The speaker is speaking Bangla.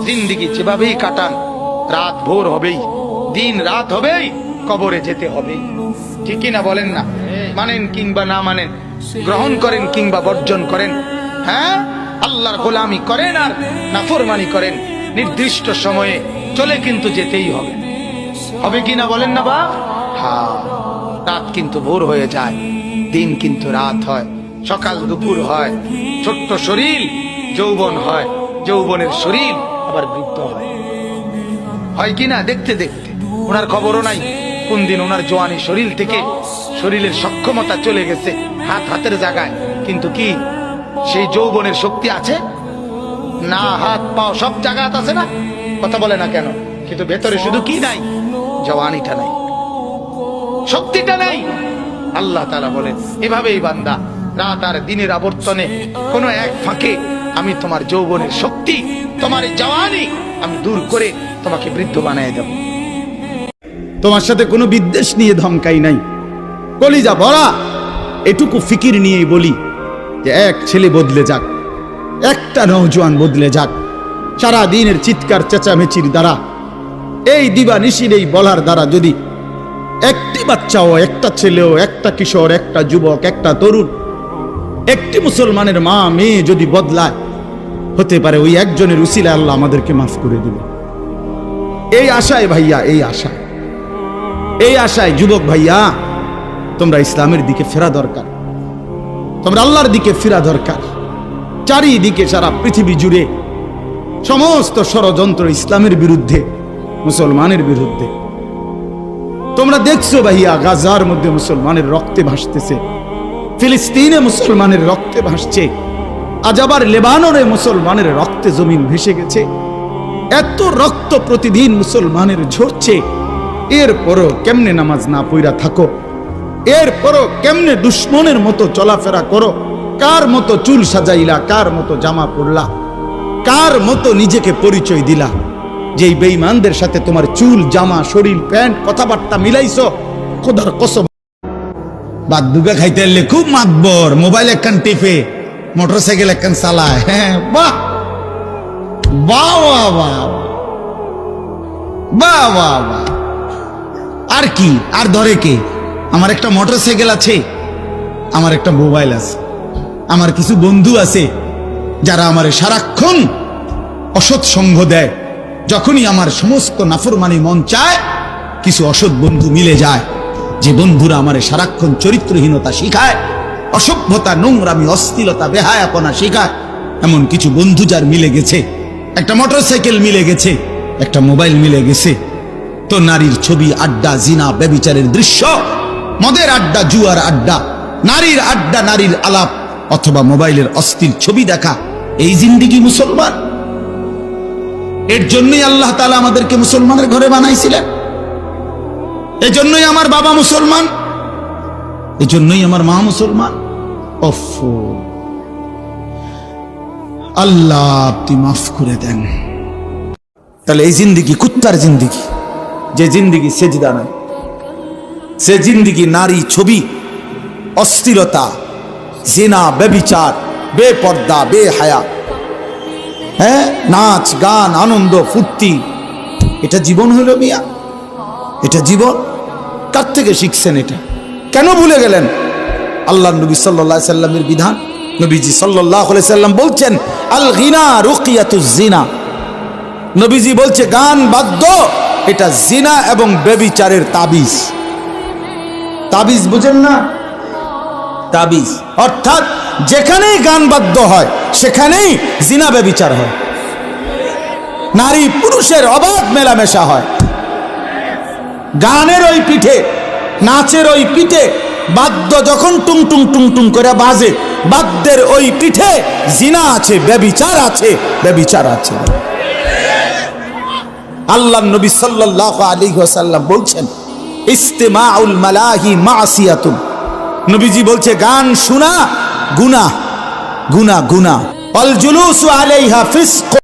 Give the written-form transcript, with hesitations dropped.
জিন্দেগি যেভাবেই কাটান, রাত ভোর হবেই, দিন রাত হবেই, কবরে যেতে হবে। ঠিকই না বলেন না? মানেন কিংবা না মানেন, গ্রহণ করেন কিংবা বর্জন করেন, হ্যাঁ, আল্লাহর গোলামি করেন আর নাফরমানি করেন, নির্দিষ্ট সময়ে চলে কিন্তু যেতেই হবে। হবে কি না বলেন না বা? হ্যাঁ, রাত কিন্তু ভোর হয়ে যায়, দিন কিন্তু রাত হয়, সকাল দুপুর হয়, ছোট্ট শরীর যৌবন হয়, যৌবনের শরীর আবার বৃদ্ধ হয়। হয় কি না? দেখতে দেখতে ওনার খবরও নাই কোন দিন ওনার জওয়ানি শরীর থেকে শরীরের সক্ষমতা চলে গেছে হাতের জায়গায়, কিন্তু কি সেই যৌবনের শক্তি আছে না? হাত পাও সব জায়গায় আছে না? কথা বলে না কেন? কিন্তু ভেতরে শুধু কি নাই? জওয়ানিটা নাই, শক্তিটা নাই। আল্লাহ তাআলা বলেন, এভাবেই বান্দা রাত আর দিনের আবর্তনে কোনো এক ফাঁকে আমি তোমার যৌবনের শক্তি, তোমার জওয়ানি আমি দূর করে তোমাকে বৃদ্ধ বানিয়ে দেব। তোমার সাথে কোনো বিদ্বেষ নিয়ে ধমকাই নাই, কলিজা ভরা এটুকু ফিকির নিয়েই বলি যে এক ছেলে বদলে যাক, একটা নওজোয়ান বদলে যাক, সারা দিনের চিৎকার চেঁচামেচির দ্বারা, এই দিবানিশির এই বলার দ্বারা যদি একটি বাচ্চাও, একটা ছেলেও, একটা কিশোর, একটা যুবক, একটা তরুণ, একটি মুসলমানের মা মেয়ে যদি বদলায়, হতে পারে ওই একজনের উসিলায় আল্লাহ আমাদেরকে মাফ করে দিবে। এই আশায় ভাইয়া, এই আশায় যুবক ভাইয়া, তোমরা ইসলামের দিকে ফেরা দরকার, তোমরা আল্লাহর দিকে ফেরা দরকার। চারিদিকে সারা পৃথিবী জুড়ে সমস্ত ষড়যন্ত্র ইসলামের বিরুদ্ধে, মুসলমানের বিরুদ্ধে। তোমরা দেখছো ভাইয়া, গাজার মধ্যে মুসলমানের রক্তে ভাসতেছে, ফিলিস্তিনে মুসলমানের রক্তে ভাসছে, আজ আবার লেবাননে মুসলমানের রক্তে জমিন ভেসে গেছে। এত রক্ত প্রতিদিন মুসলমানের ঝরছে, এরপরও কেমনে নামাজ না পইরা থাকো? এরপরও কেমনে দুশ্মনের মতো চলাফেরা করো? কার মতো চুল সাজাইলা, কার মতো জামা পরলা, কার মতো নিজেকে পরিচয় দিলা? যেই বেঈমানদের সাথে তোমার চুল, জামা, শরীর, প্যান্ট, কথাবার্তা মিলাইছো, খোদার কসম। বাদ দুগা খাইতে এলে খুব মাতবর, মোবাইল একখান টিপে, মোটরসাইকেল একখান চালায়। হ্যাঁ, বাহ বাহ বাহ বাহ বাহ বাহ বাহ। আর কি, আর ধরে কে? আমার একটা মোটরসাইকেল আছে, আমার একটা মোবাইল আছে, আমার কিছু বন্ধু আছে যারা আমার সারাক্ষণ অসৎ সঙ্গ দেয়। যখনই আমার সমস্ত নাফরমানি মন চায়, কিছু অসৎ বন্ধু মিলে যায়, যে বন্ধুরা আমার সারাক্ষণ চরিত্রহীনতা শিখায়, অসভ্যতা, নোংরামি, অশ্লীলতা, বেহায়াপনা শিখায়। এমন কিছু বন্ধু যার মিলে গেছে, একটা মোটরসাইকেল মিলে গেছে, একটা মোবাইল মিলে গেছে, তো নারীর ছবি, আড্ডা, জিনা, ব্যভিচারের দৃশ্য, মদের আড্ডা, জুয়ার আড্ডা, নারীর আড্ডা, নারীর আলাপ, অথবা মোবাইলের অস্থির ছবি দেখা, এই জিন্দেগি মুসলমান? এর জন্যই আল্লাহ তাআলা আমাদেরকে মুসলমানের ঘরে বানাইছিলেন। এজন্যই আমার বাবা মুসলমান, এজন্যই আমার মা মুসলমান। আল্লাহ আপনি মাফ করে দেন। তাহলে এই জিন্দেগি কুত্তার জিন্দেগি, যে জিন্দেগি সেজদা নাই, সে জিন্দেগি নারী, ছবি, অস্থিরতা, জিনা, ব্যভিচার, বেপর্দা, বেহায়া, হ্যাঁ, নাচ গান, আনন্দ ফুর্তি, এটা জীবন হলো মিয়া? এটা জীবন? কার থেকে শিখছেন এটা? কেন ভুলে গেলেন আল্লাহ নবী সাল্লাল্লাহু আলাইহি সাল্লামের বিধান? নবীজি সাল্লাল্লাহু আলাইহি সাল্লাম বলছেন, আল গিনা রুকিয়াতুজ জিনা। নবীজি বলছে, গান বাদ্য এটা জিনা এবং ব্যভিচারের তাবিজ। তাবিজ বুঝেন না? তাবিজ অর্থাৎ যেখানেই গান বাদ্য হয় সেখানেই জিনা ব্যভিচার হয়, নারী পুরুষের অবাধ মেলামেশা হয়। গানের ওই পিঠে, নাচের ওই পিঠে বাদ্য যখন টুং টুং টুং টুং করে বাজে, বাদ্যের ওই পিঠে জিনা আছে, ব্যভিচার আছে, ব্যভিচার আছে। আল্লাহ নবী সাল্লাল্লাহু আলাইহি ওয়াসাল্লাম বলছেন, ইস্তিমাউল মালাহি মাসিয়াতুন। নবীজি বলছে, গান শোনা গুনাহ, গুনাহ, গুনাহ। আল জুলুসু আলাইহা ফিসক।